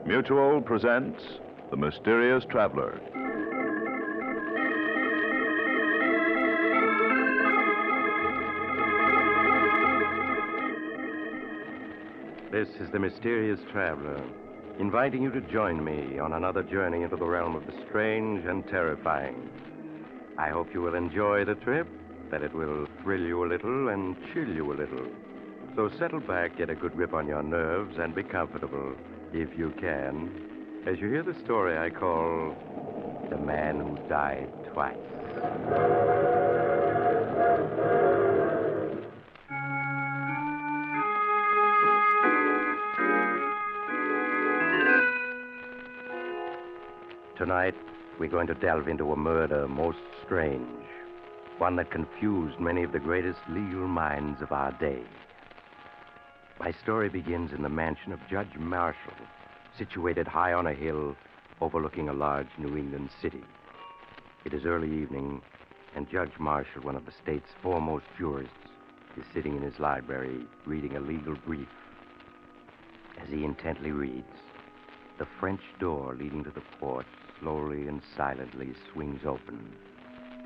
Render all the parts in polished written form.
Mutual presents The Mysterious Traveler. This is The Mysterious Traveler, inviting you to join me on another journey into the realm of the strange and terrifying. I hope you will enjoy the trip, that it will thrill you a little and chill you a little. So settle back, get a good grip on your nerves, and be comfortable, if you can, as you hear the story I call The Man Who Died Twice. Tonight, we're going to delve into a murder most strange, one that confused many of the greatest legal minds of our day. My story begins in the mansion of Judge Marshall, situated high on a hill overlooking a large New England city. It is early evening, and Judge Marshall, one of the state's foremost jurists, is sitting in his library reading a legal brief. As he intently reads, the French door leading to the porch slowly and silently swings open,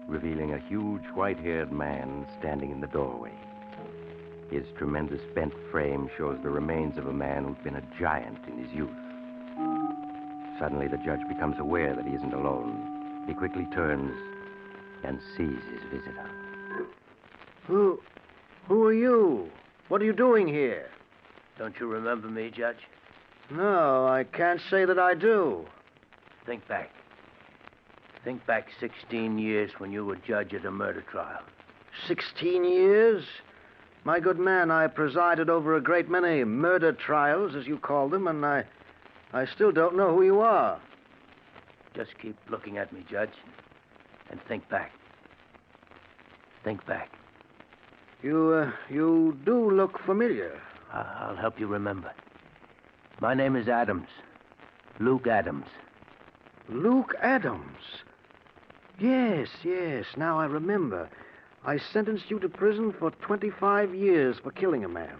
revealing a huge white-haired man standing in the doorway. His tremendous bent frame shows the remains of a man who'd been a giant in his youth. Suddenly, the judge becomes aware that he isn't alone. He quickly turns and sees his visitor. Who are you? What are you doing here? Don't you remember me, Judge? No, I can't say that I do. Think back. Think back 16 years when you were judge at a murder trial. 16 years? My good man, I presided over a great many murder trials, as you call them, and I still don't know who you are. Just keep looking at me, Judge, and think back. Think back. You do look familiar. I'll help you remember. My name is Adams. Luke Adams. Luke Adams? Yes, now I remember. I sentenced you to prison for 25 years for killing a man.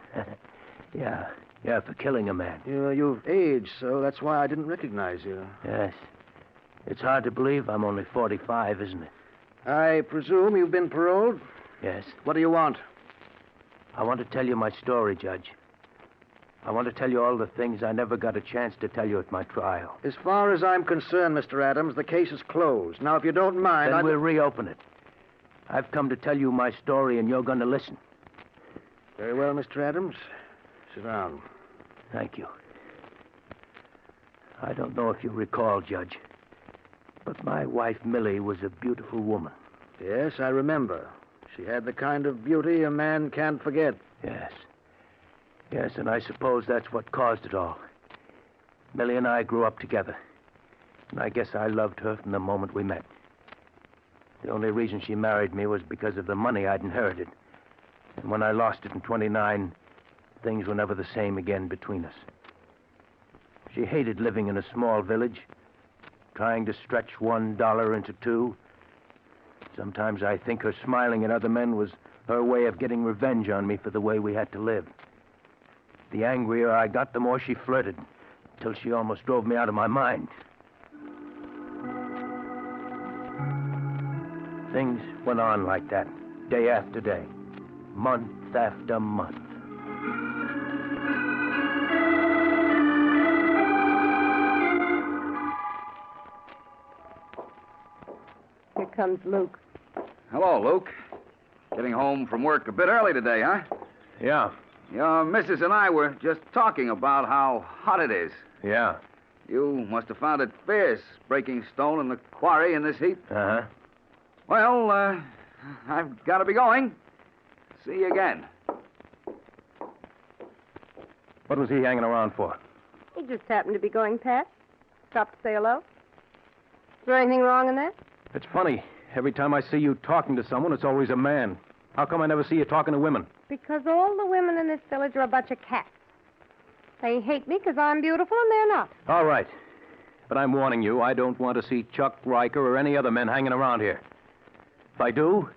Yeah, for killing a man. You've aged, so that's why I didn't recognize you. Yes. It's hard to believe I'm only 45, isn't it? I presume you've been paroled? Yes. What do you want? I want to tell you my story, Judge. I want to tell you all the things I never got a chance to tell you at my trial. As far as I'm concerned, Mr. Adams, the case is closed. Now, if you don't mind, Then we'll reopen it. I've come to tell you my story, and you're going to listen. Very well, Mr. Adams. Sit down. Thank you. I don't know if you recall, Judge, but my wife, Millie, was a beautiful woman. Yes, I remember. She had the kind of beauty a man can't forget. Yes, and I suppose that's what caused it all. Millie and I grew up together, and I guess I loved her from the moment we met. The only reason she married me was because of the money I'd inherited. And when I lost it in 29, things were never the same again between us. She hated living in a small village, trying to stretch $1 into $2. Sometimes I think her smiling at other men was her way of getting revenge on me for the way we had to live. The angrier I got, the more she flirted, until she almost drove me out of my mind. Things went on like that, day after day, month after month. Here comes Luke. Hello, Luke. Getting home from work a bit early today, huh? Yeah. Your missus and I were just talking about how hot it is. Yeah. You must have found it fierce, breaking stone in the quarry in this heat. Uh-huh. Well, I've got to be going. See you again. What was he hanging around for? He just happened to be going past. Stopped to say hello. Is there anything wrong in that? It's funny. Every time I see you talking to someone, it's always a man. How come I never see you talking to women? Because all the women in this village are a bunch of cats. They hate me because I'm beautiful and they're not. All right. But I'm warning you, I don't want to see Chuck, Riker, or any other men hanging around here. If I do,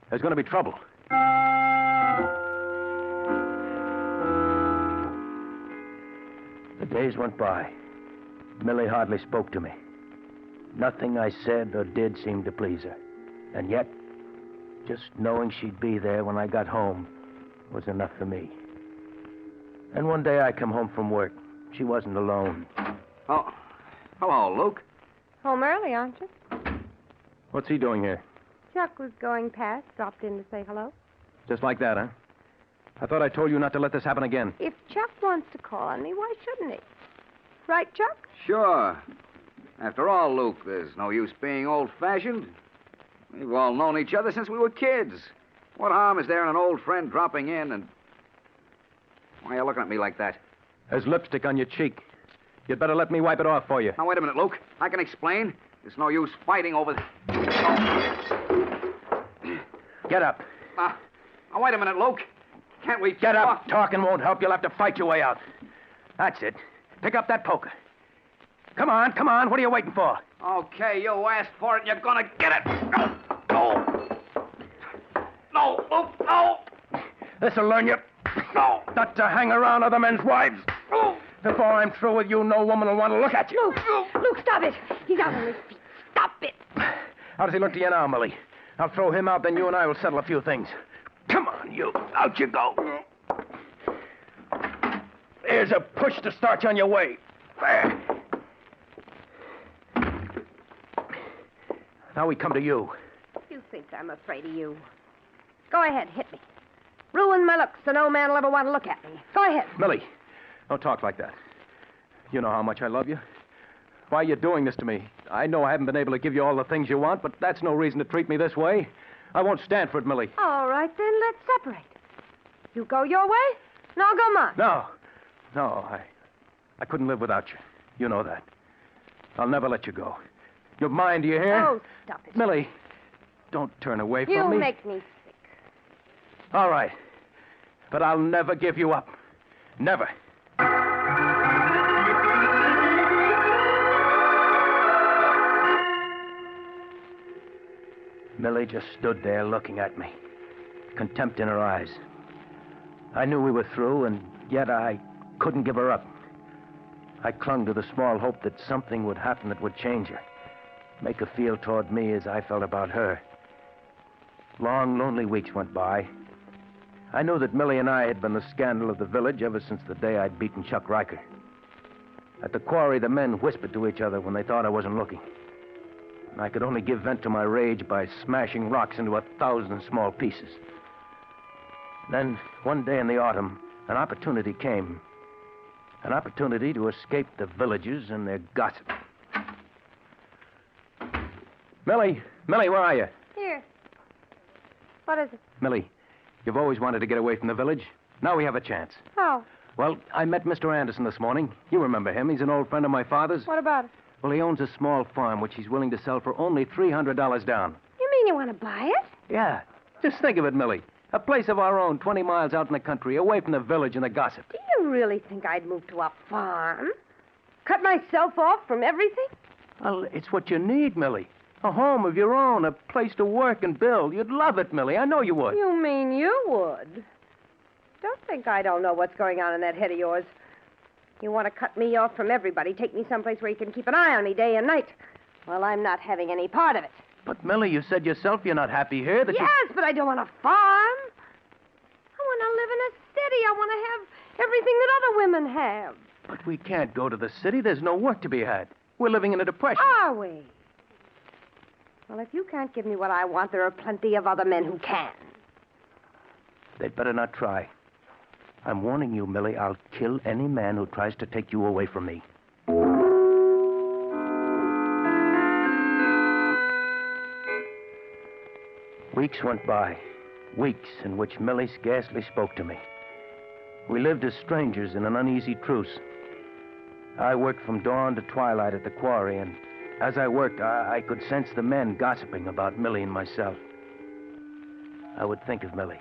there's going to be trouble. The days went by. Millie hardly spoke to me. Nothing I said or did seemed to please her. And yet, just knowing she'd be there when I got home was enough for me. And one day I come home from work. She wasn't alone. Oh, hello, Luke. Home early, aren't you? What's he doing here? Chuck was going past, dropped in to say hello. Just like that, huh? I thought I told you not to let this happen again. If Chuck wants to call on me, why shouldn't he? Right, Chuck? Sure. After all, Luke, there's no use being old-fashioned. We've all known each other since we were kids. What harm is there in an old friend dropping in and... Why are you looking at me like that? There's lipstick on your cheek. You'd better let me wipe it off for you. Now, wait a minute, Luke. I can explain. There's no use fighting over... Get up. Now, wait a minute, Luke. Can't we... Get up. Talking won't help. You'll have to fight your way out. That's it. Pick up that poker. Come on, come on. What are you waiting for? Okay, you asked for it, and you're gonna get it. No. No, Luke, no. This'll learn you. No. Not to hang around other men's wives. Before I'm through with you, no woman will want to look at you. Luke, stop it. He's out on his feet. Stop it. How does he look to you now, Millie? I'll throw him out, then you and I will settle a few things. Come on, you. Out you go. Here's a push to start you on your way. There. Now we come to you. You think I'm afraid of you. Go ahead, hit me. Ruin my looks so no man will ever want to look at me. Go ahead. Millie, don't talk like that. You know how much I love you. Why are you doing this to me? I know I haven't been able to give you all the things you want, but that's no reason to treat me this way. I won't stand for it, Millie. All right, then, let's separate. You go your way, and I'll go mine. No, I couldn't live without you. You know that. I'll never let you go. You're mine, do you hear? Oh, stop it. Millie, don't turn away from You me. make me sick. All right. But I'll never give you up. Never. Millie just stood there looking at me, contempt in her eyes. I knew we were through, and yet I couldn't give her up. I clung to the small hope that something would happen that would change her, make her feel toward me as I felt about her. Long, lonely weeks went by. I knew that Millie and I had been the scandal of the village ever since the day I'd beaten Chuck Riker. At the quarry, the men whispered to each other when they thought I wasn't looking. And I could only give vent to my rage by smashing rocks into 1,000 small pieces. Then, one day in the autumn, an opportunity came. An opportunity to escape the villagers and their gossip. Millie, where are you? Here. What is it? Millie, you've always wanted to get away from the village. Now we have a chance. How? Well, I met Mr. Anderson this morning. You remember him. He's an old friend of my father's. What about it? Well, he owns a small farm which he's willing to sell for only $300 down. You mean you want to buy it? Yeah. Just think of it, Millie. A place of our own, 20 miles out in the country, away from the village and the gossip. Do you really think I'd move to a farm? Cut myself off from everything? Well, it's what you need, Millie. A home of your own, a place to work and build. You'd love it, Millie. I know you would. You mean you would? Don't think I don't know what's going on in that head of yours. You want to cut me off from everybody, take me someplace where you can keep an eye on me day and night. Well, I'm not having any part of it. But, Millie, you said yourself you're not happy here. Yes, but I don't want a farm. I want to live in a city. I want to have everything that other women have. But we can't go to the city. There's no work to be had. We're living in a depression. Are we? Well, if you can't give me what I want, there are plenty of other men who can. They'd better not try. I'm warning you, Millie, I'll kill any man who tries to take you away from me. Weeks went by. Weeks in which Millie scarcely spoke to me. We lived as strangers in an uneasy truce. I worked from dawn to twilight at the quarry, and as I worked, I could sense the men gossiping about Millie and myself. I would think of Millie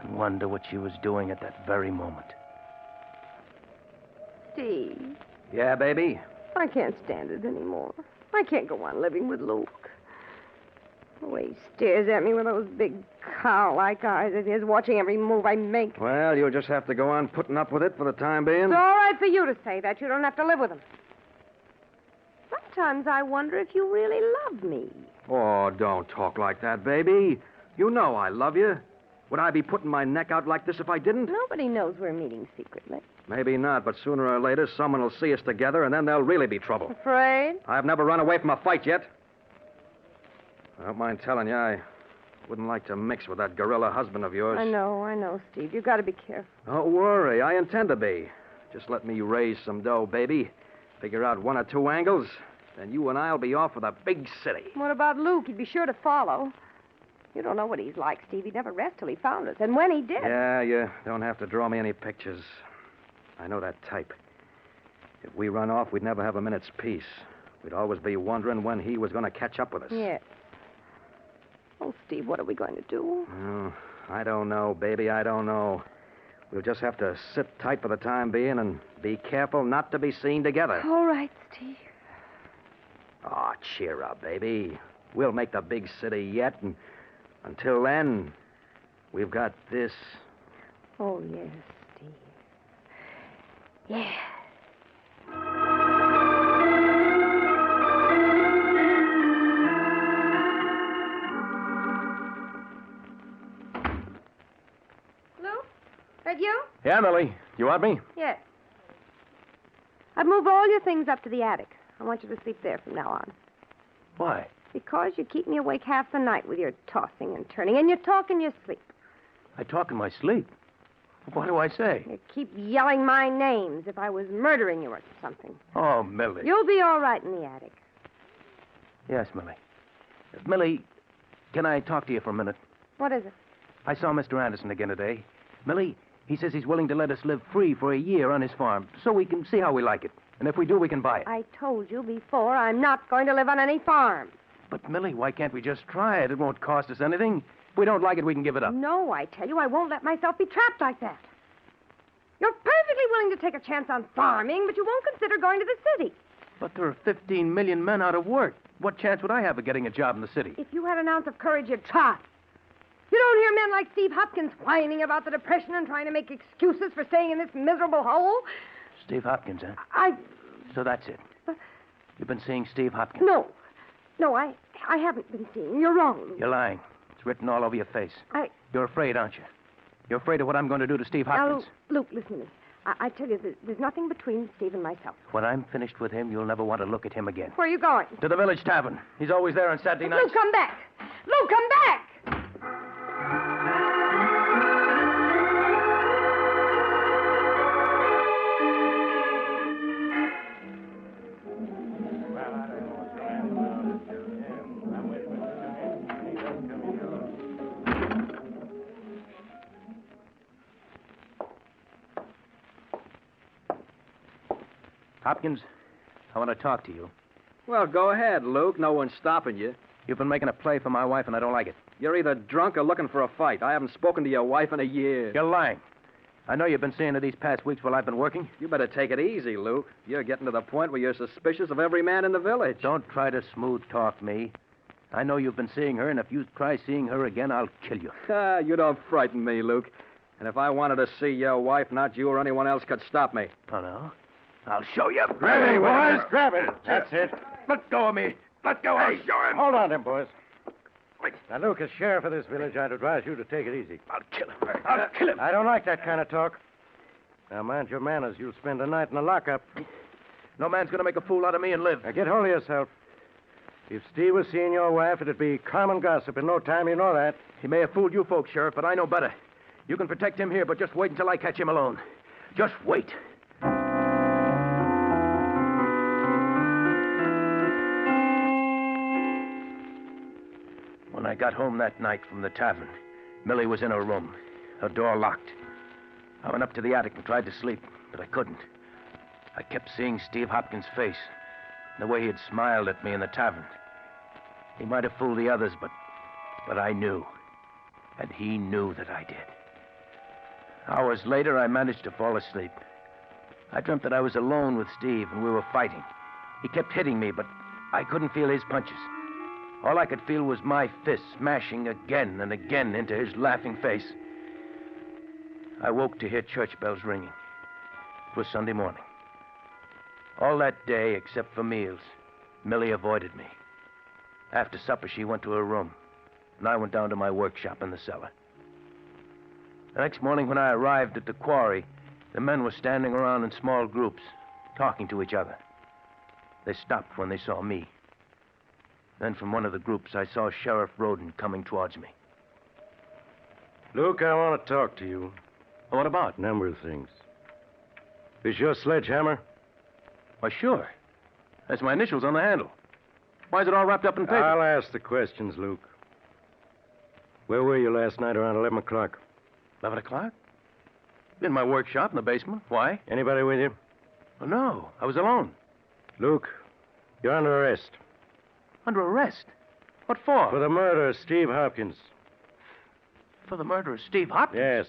and wonder what she was doing at that very moment. Steve, Yeah, baby? I can't stand it anymore. I can't go on living with Luke. The way he stares at me with those big cow-like eyes of his, watching every move I make. Well, you'll just have to go on putting up with it for the time being. It's all right for you to say that. You don't have to live with him. Sometimes I wonder if you really love me. Oh, don't talk like that, baby. You know I love you. Would I be putting my neck out like this if I didn't? Nobody knows we're meeting secretly. Maybe not, but sooner or later someone will see us together, and then there'll really be trouble. Afraid? I've never run away from a fight yet. I don't mind telling you, I wouldn't like to mix with that gorilla husband of yours. I know, Steve. You've got to be careful. Don't worry, I intend to be. Just let me raise some dough, baby. Figure out one or two angles, then you and I'll be off for the big city. What about Luke? He'd be sure to follow. You don't know what he's like, Steve. He'd never rest till he found us. And when he did... Yeah, you don't have to draw me any pictures. I know that type. If we run off, we'd never have a minute's peace. We'd always be wondering when he was going to catch up with us. Yes. Oh, Steve, what are we going to do? Oh, I don't know, baby. I don't know. We'll just have to sit tight for the time being and be careful not to be seen together. All right, Steve. Oh, cheer up, baby. We'll make the big city yet, and until then, we've got this. Oh, yes, Steve. Yeah. Luke? That you? Yeah, Millie. You want me? Yes. I've moved all your things up to the attic. I want you to sleep there from now on. Why? Because you keep me awake half the night with your tossing and turning, and you talk in your sleep. I talk in my sleep. What do I say? You keep yelling my names if I was murdering you or something. Oh, Millie. You'll be all right in the attic. Yes, Millie. Millie, can I talk to you for a minute? What is it? I saw Mr. Anderson again today. Millie, he says he's willing to let us live free for a year on his farm so we can see how we like it. And if we do, we can buy it. I told you before I'm not going to live on any farm. But, Millie, why can't we just try it? It won't cost us anything. If we don't like it, we can give it up. No, I tell you, I won't let myself be trapped like that. You're perfectly willing to take a chance on farming, but you won't consider going to the city. But there are 15 million men out of work. What chance would I have of getting a job in the city? If you had an ounce of courage, you'd try. You don't hear men like Steve Hopkins whining about the Depression and trying to make excuses for staying in this miserable hole. Steve Hopkins, huh? So that's it. You've been seeing Steve Hopkins? No, I haven't been seeing. You're wrong, Luke. You're lying. It's written all over your face. You're afraid, aren't you? You're afraid of what I'm going to do to Steve Hopkins. Now, Luke, listen to me. I tell you, there's nothing between Steve and myself. When I'm finished with him, you'll never want to look at him again. Where are you going? To the village tavern. He's always there on Saturday nights. Luke, come back! Luke, come back! Hopkins, I want to talk to you. Well, go ahead, Luke. No one's stopping you. You've been making a play for my wife, and I don't like it. You're either drunk or looking for a fight. I haven't spoken to your wife in a year. You're lying. I know you've been seeing her these past weeks while I've been working. You better take it easy, Luke. You're getting to the point where you're suspicious of every man in the village. Don't try to smooth talk me. I know you've been seeing her, and if you try seeing her again, I'll kill you. You don't frighten me, Luke. And if I wanted to see your wife, not you or anyone else could stop me. Oh, no? I'll show you. Grab it, boys. Grab it. That's it. Let go of me. Let go. I'll show him. Hold on, them boys. Now, Luke, as sheriff of this village, I'd advise you to take it easy. I'll kill him. I'll kill him. I don't like that kind of talk. Now, mind your manners. You'll spend a night in a lockup. No man's going to make a fool out of me and live. Now, get hold of yourself. If Steve was seeing your wife, it'd be common gossip in no time. You know that. He may have fooled you folks, Sheriff, but I know better. You can protect him here, but just wait until I catch him alone. Just wait. When I got home that night from the tavern, Millie was in her room, her door locked. I went up to the attic and tried to sleep, but I couldn't. I kept seeing Steve Hopkins' face, the way he had smiled at me in the tavern. He might have fooled the others, but I knew. And he knew that I did. Hours later, I managed to fall asleep. I dreamt that I was alone with Steve and we were fighting. He kept hitting me, but I couldn't feel his punches. All I could feel was my fist smashing again and again into his laughing face. I woke to hear church bells ringing. It was Sunday morning. All that day, except for meals, Millie avoided me. After supper, she went to her room, and I went down to my workshop in the cellar. The next morning, when I arrived at the quarry, the men were standing around in small groups, talking to each other. They stopped when they saw me. Then from one of the groups, I saw Sheriff Roden coming towards me. Luke, I want to talk to you. What about? A number of things. Is your sledgehammer? Why, sure. That's my initials on the handle. Why is it all wrapped up in paper? I'll ask the questions, Luke. Where were you last night around 11 o'clock? 11 o'clock? In my workshop in the basement. Why? Anybody with you? Oh, no. I was alone. Luke, you're under arrest. Under arrest? What for? For the murder of Steve Hopkins. For the murder of Steve Hopkins? Yes.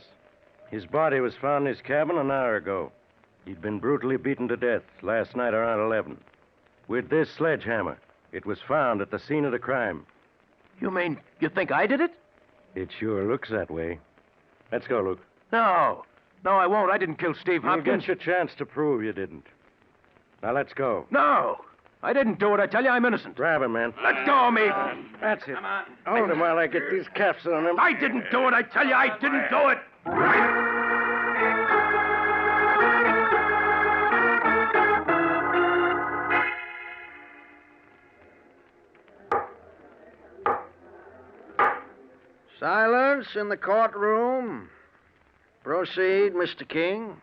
His body was found in his cabin an hour ago. He'd been brutally beaten to death last night around 11. With this sledgehammer. It was found at the scene of the crime. You mean you think I did it? It sure looks that way. Let's go, Luke. No. No, I won't. I didn't kill Steve You'll Hopkins. get your chance to prove you didn't. Now, let's go. No. I didn't do it. I tell you, I'm innocent. Grab him, man. Let go of me. That's it. Come on. Hold him while I get these cuffs on him. I didn't do it. I tell you, I didn't do it. Silence in the courtroom. Proceed, Mr. King.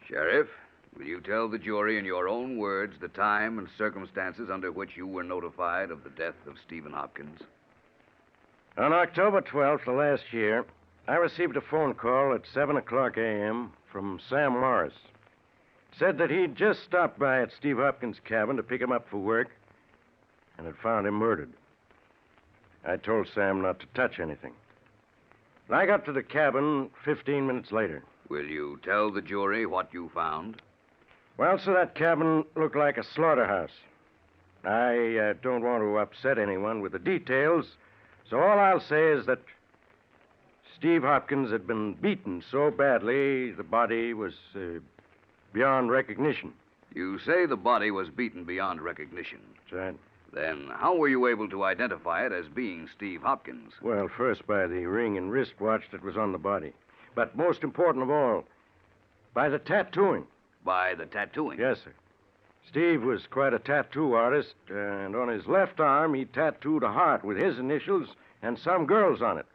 Sheriff, will you tell the jury in your own words the time and circumstances under which you were notified of the death of Stephen Hopkins? On October 12th of last year, I received a phone call at 7 o'clock a.m. from Sam Morris. Said that he'd just stopped by at Steve Hopkins' cabin to pick him up for work and had found him murdered. I told Sam not to touch anything. I got to the cabin 15 minutes later. Will you tell the jury what you found? Well, sir, that cabin looked like a slaughterhouse. I don't want to upset anyone with the details, so all I'll say is that Steve Hopkins had been beaten so badly the body was beyond recognition. You say the body was beaten beyond recognition. That's right. Then how were you able to identify it as being Steve Hopkins? Well, first by the ring and wristwatch that was on the body. But most important of all, by the tattooing. By the tattooing? Yes, sir. Steve was quite a tattoo artist, and on his left arm he tattooed a heart with his initials and some girls on it.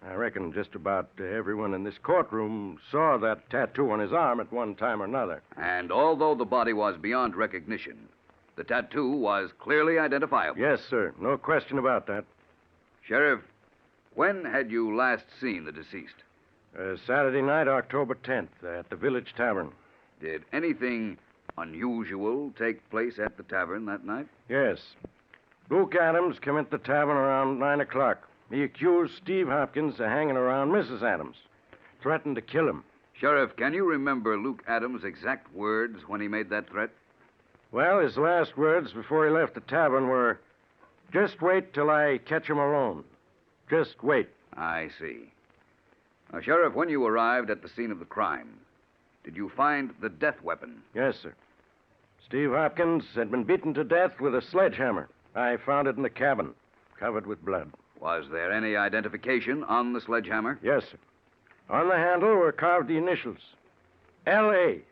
I reckon just about everyone in this courtroom saw that tattoo on his arm at one time or another. And although the body was beyond recognition, the tattoo was clearly identifiable. Yes, sir. No question about that. Sheriff, when had you last seen the deceased? Saturday night, October 10th, at the Village Tavern. Did anything unusual take place at the tavern that night? Yes. Luke Adams came into the tavern around 9 o'clock. He accused Steve Hopkins of hanging around Mrs. Adams. Threatened to kill him. Sheriff, can you remember Luke Adams' exact words when he made that threat? Well, his last words before he left the tavern were, "Just wait till I catch him alone. Just wait." I see. Now, Sheriff, when you arrived at the scene of the crime, did you find the death weapon? Yes, sir. Steve Hopkins had been beaten to death with a sledgehammer. I found it in the cabin, covered with blood. Was there any identification on the sledgehammer? Yes, sir. On the handle were carved the initials, L.A.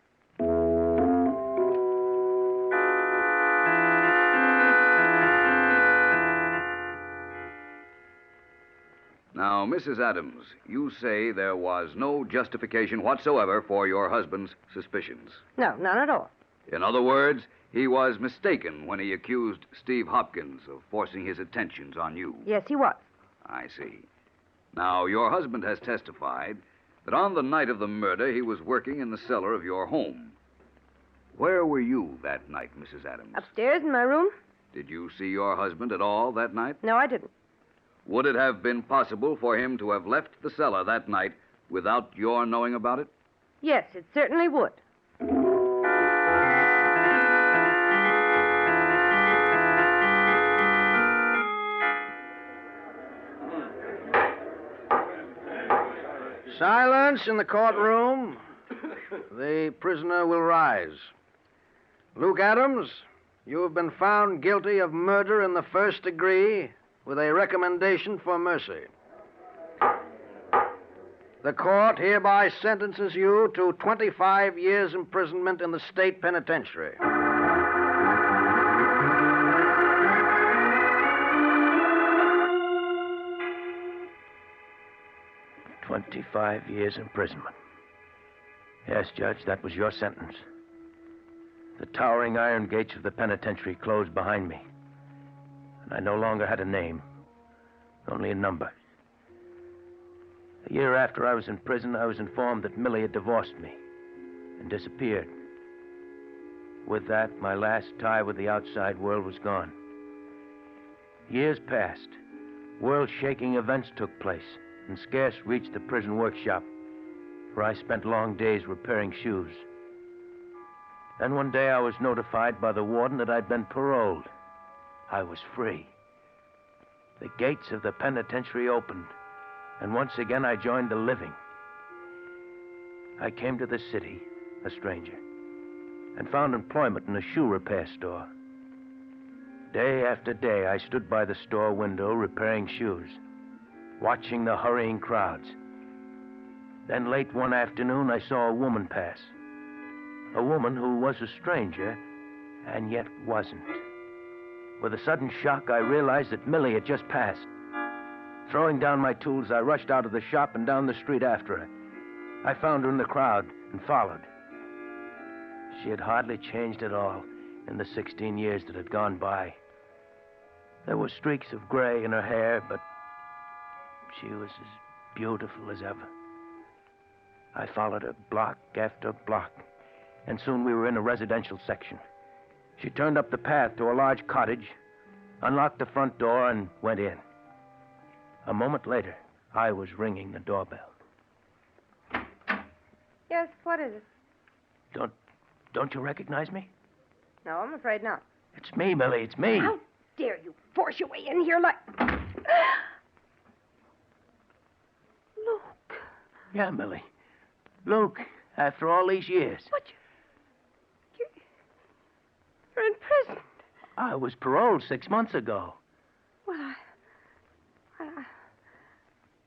Now, Mrs. Adams, you say there was no justification whatsoever for your husband's suspicions. No, none at all. In other words, he was mistaken when he accused Steve Hopkins of forcing his attentions on you. Yes, he was. I see. Now, your husband has testified that on the night of the murder, he was working in the cellar of your home. Where were you that night, Mrs. Adams? Upstairs in my room? Did you see your husband at all that night? No, I didn't. Would it have been possible for him to have left the cellar that night without your knowing about it? Yes, it certainly would. Silence in the courtroom. The prisoner will rise. Luke Adams, You have been found guilty of murder in the first degree with a recommendation for mercy. The court hereby sentences you to 25 years imprisonment in the state penitentiary. 25 years imprisonment. Yes, Judge, that was your sentence. The towering iron gates of the penitentiary closed behind me. And I no longer had a name, only a number. A year after I was in prison, I was informed that Millie had divorced me and disappeared. With that, my last tie with the outside world was gone. Years passed. World-shaking events took place and scarce reached the prison workshop, where I spent long days repairing shoes. Then one day I was notified by the warden that I'd been paroled. I was free. The gates of the penitentiary opened, and once again I joined the living. I came to the city, a stranger, and found employment in a shoe repair store. Day after day, I stood by the store window repairing shoes, watching the hurrying crowds. Then late one afternoon, I saw a woman pass. A woman who was a stranger, and yet wasn't. With a sudden shock, I realized that Millie had just passed. Throwing down my tools, I rushed out of the shop and down the street after her. I found her in the crowd and followed. She had hardly changed at all in the 16 years that had gone by. There were streaks of gray in her hair, but she was as beautiful as ever. I followed her block after block, and soon we were in a residential section. She turned up the path to a large cottage, unlocked the front door, and went in. A moment later, I was ringing the doorbell. Yes, what is it? Don't you recognize me? No, I'm afraid not. It's me, Millie, it's me. How dare you force your way in here like... Luke. Yeah, Millie. Luke, after all these years. What? You're in prison. I was paroled 6 months ago. Well,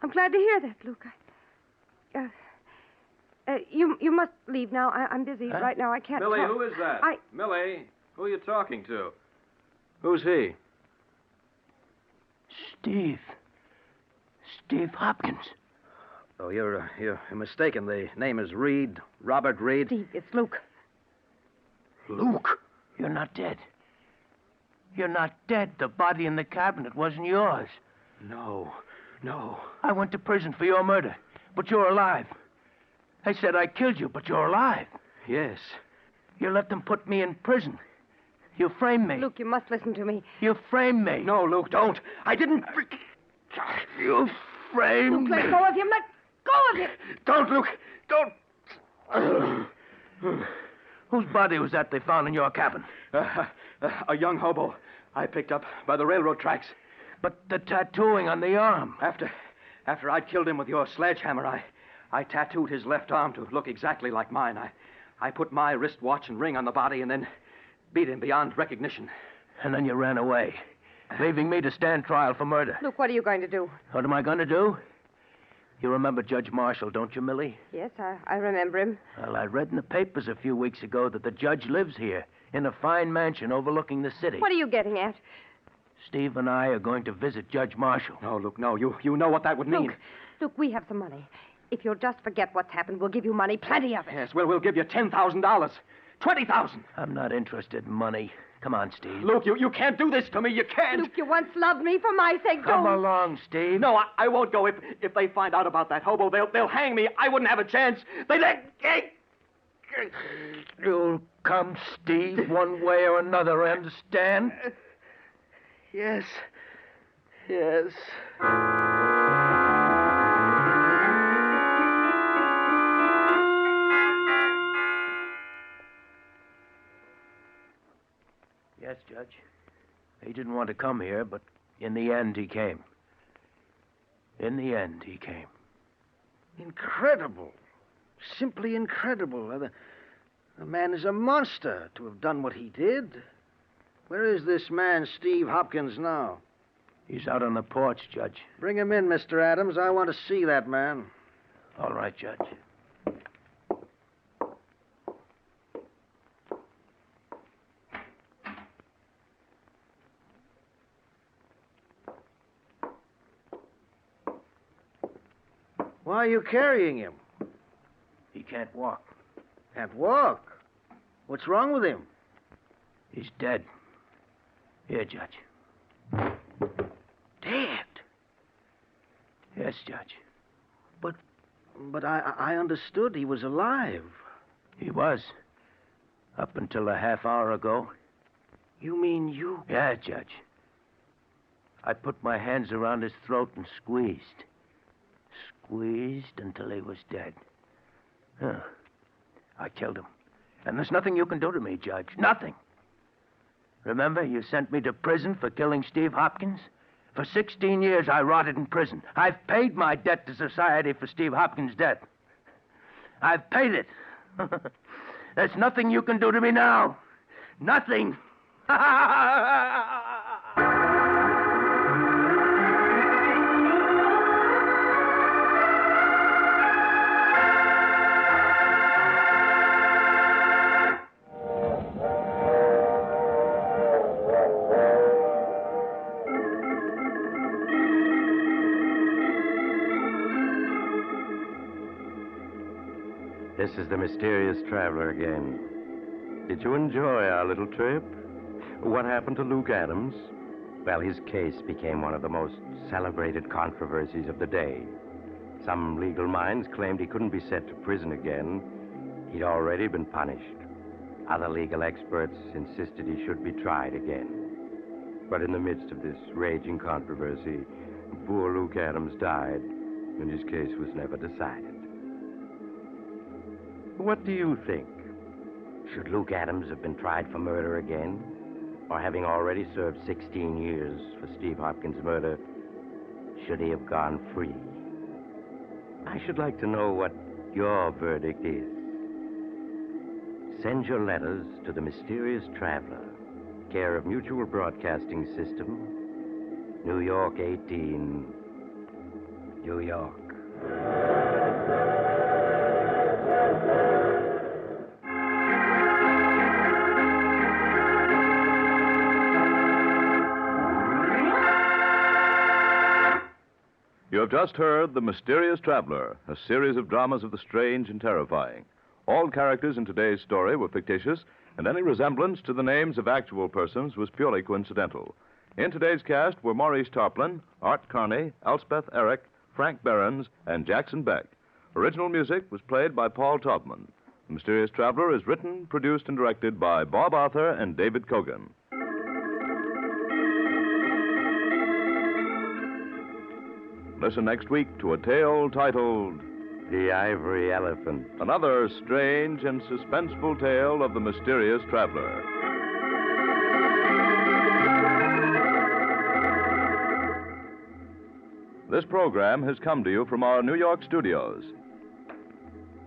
I'm glad to hear that, Luke. You must leave now. I'm busy right now. I can't Millie, talk. who is that? Millie, who are you talking to? Who's he? Steve Hopkins. Oh, you're mistaken. The name is Reed, Robert Reed. Steve, it's Luke. Luke? You're not dead. You're not dead. The body in the cabinet wasn't yours. No. I went to prison for your murder, but you're alive. They said I killed you, but you're alive. Yes. You let them put me in prison. You framed me. Luke, you must listen to me. You framed me. No, Luke, don't. I didn't... You framed Luke, me. let go of him. Let go of him. Don't, Luke. Don't. Whose body was that they found in your cabin? A young hobo I picked up by the railroad tracks. But the tattooing on the arm. After I'd killed him with your sledgehammer, I tattooed his left arm to look exactly like mine. I put my wristwatch and ring on the body and then beat him beyond recognition. And then you ran away, leaving me to stand trial for murder. Luke, what are you going to do? What am I going to do? You remember Judge Marshall, don't you, Millie? Yes, I remember him. Well, I read in the papers a few weeks ago that the judge lives here, in a fine mansion overlooking the city. What are you getting at? Steve and I are going to visit Judge Marshall. No, Luke, no. You know what that would mean. Luke, we have some money. If you'll just forget what's happened, we'll give you money, plenty of it. Yes, well, we'll give you $10,000. 20,000. I'm not interested in money. Come on, Steve. Luke, you can't do this to me. You can't. Luke, you once loved me. For my sake, Come don't. along, Steve. No, I won't go. If they find out about that hobo, they'll hang me. I wouldn't have a chance. You'll come, Steve, one way or another, understand? Yes. Yes, Judge. He didn't want to come here, but in the end, he came. Incredible. Simply incredible. The man is a monster to have done what he did. Where is this man, Steve Hopkins, now? He's out on the porch, Judge. Bring him in, Mr. Adams. I want to see that man. All right, Judge. Why are you carrying him? He can't walk. Can't walk. What's wrong with him? He's dead. Here, Judge. Dead? Yes, Judge. But I understood he was alive. He was. Up until a half hour ago. You mean you... Yeah, Judge. I put my hands around his throat and squeezed. Squeezed until he was dead. Huh. I killed him. And there's nothing you can do to me, Judge. Nothing. Remember, you sent me to prison for killing Steve Hopkins? For 16 years, I rotted in prison. I've paid my debt to society for Steve Hopkins' death. I've paid it. There's nothing you can do to me now. Nothing. This is the mysterious traveler again. Did you enjoy our little trip? What happened to Luke Adams? Well, his case became one of the most celebrated controversies of the day. Some legal minds claimed he couldn't be sent to prison again. He'd already been punished. Other legal experts insisted he should be tried again. But in the midst of this raging controversy, poor Luke Adams died, and his case was never decided. What do you think? Should Luke Adams have been tried for murder again? Or having already served 16 years for Steve Hopkins' murder, should he have gone free? I should like to know what your verdict is. Send your letters to the Mysterious Traveler, care of Mutual Broadcasting System, New York 18, New York. You have just heard The Mysterious Traveler, a series of dramas of the strange and terrifying. All characters in today's story were fictitious, and any resemblance to the names of actual persons was purely coincidental. In today's cast were Maurice Tarplin, Art Carney, Elspeth Eric, Frank Behrens, and Jackson Beck. Original music was played by Paul Taubman. The Mysterious Traveler is written, produced, and directed by Bob Arthur and David Kogan. Listen next week to a tale titled The Ivory Elephant. Another Strange and Suspenseful Tale of the Mysterious Traveler. This program has come to you from our New York studios.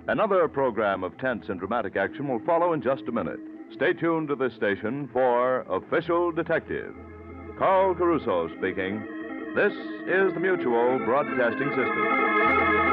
Another program of tense and dramatic action will follow in just a minute. Stay tuned to this station for Official Detective. Carl Caruso speaking. This is the Mutual Broadcasting System.